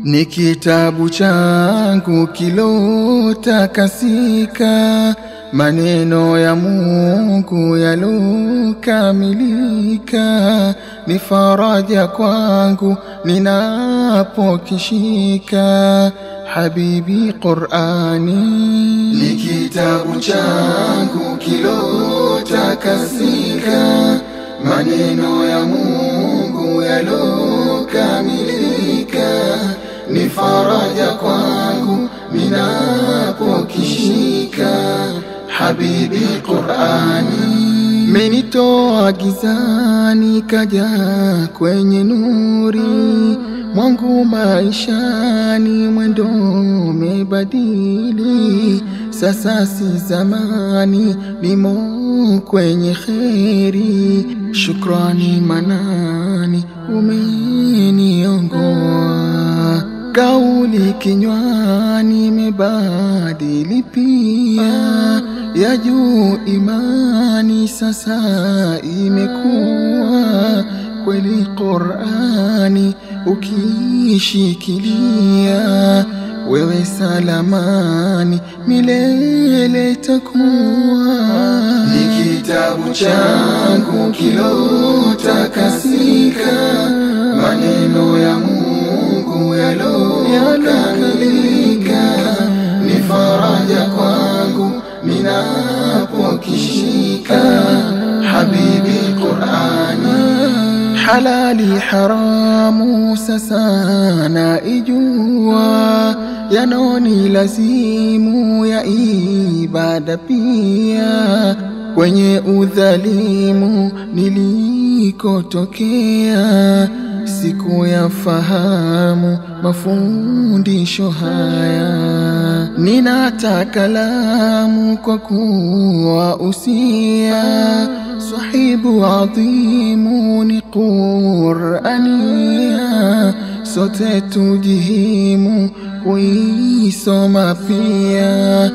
Ni kitabu changu kilotakasika, maneno ya Mungu yalokamilika, ni faraja kwangu ninapokishika. Habibi Qur'ani, ni kitabu changu kilotakasika, maneno ya Mungu yalokamilika, ni faraja kwangu ninapokishika. Habibi Qur'ani, menitoa gizani kaja kwenye nuri, mwangu maishani mwendo umebadili. Sasa si zamani, nimo kwenye kheri, shukrani manani umeniongoa. Kauli kinywani mebadili pia, ya juu imani sasa imekuwa. Kweli Qur'ani ukishikilia, wewe salamani milele takuwa. Ni kitabu changu kilotakasika, maneno ya Mungu yalokamilika, ni faraja kwangu ninapokishika. Habibi Qur'ani, halali haramu sasa naijua, yanoni lazimu ya ibada pia. Kwenye udhalimu nilikotokea, siku ya fahamu mafundisho haya. Ninataka lamu kwa kuwa usia, sahibu adhimu ni Qur'ania. Sote tujihimu kuisoma pia,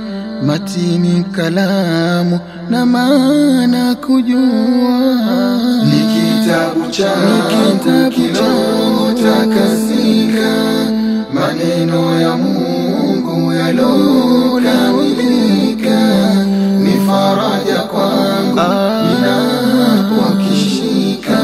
matini kalamu na maana kujua. ni kitabu changu kilotakasika, maneno ya Mungu yalokamilika, ni faraja kwangu ninapokishika.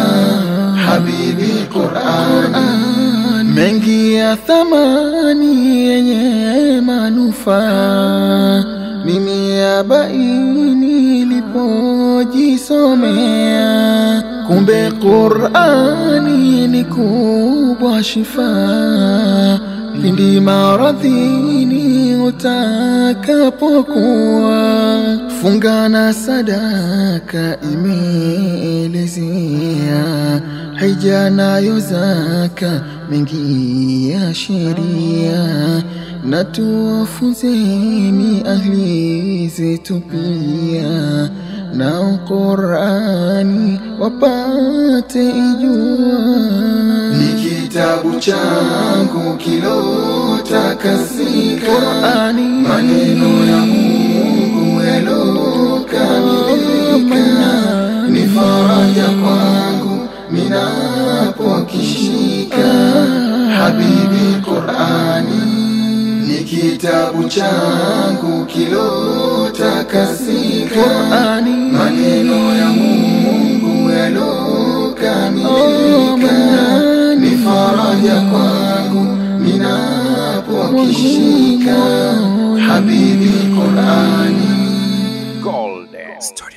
Habibi Qur'ani, mengi ya thamani yenye manufaa nimeyabaini nilipojisomea. Kumbe Qur'ani ni kubwa shifa, pindi maradhini utakapokuwa. Funga na sadaka imeelezea, hija nayo zaka mengi ya sheria, na tuwafunzeni ahli zetu pia, na Qur'ani wapate ijua. ni kitabu changu kilotakasika, Qur'ani, maneno ya Mungu yalokamilika, ni faraja kwangu ninapokishika. Habibi Qur'ani, ni kitabu changu kilotakasika, Qur'ani, maneno ya Mungu yalokamilika, ni faraja kwangu ninapokishika. Habibi Qur'ani. Golden Studio.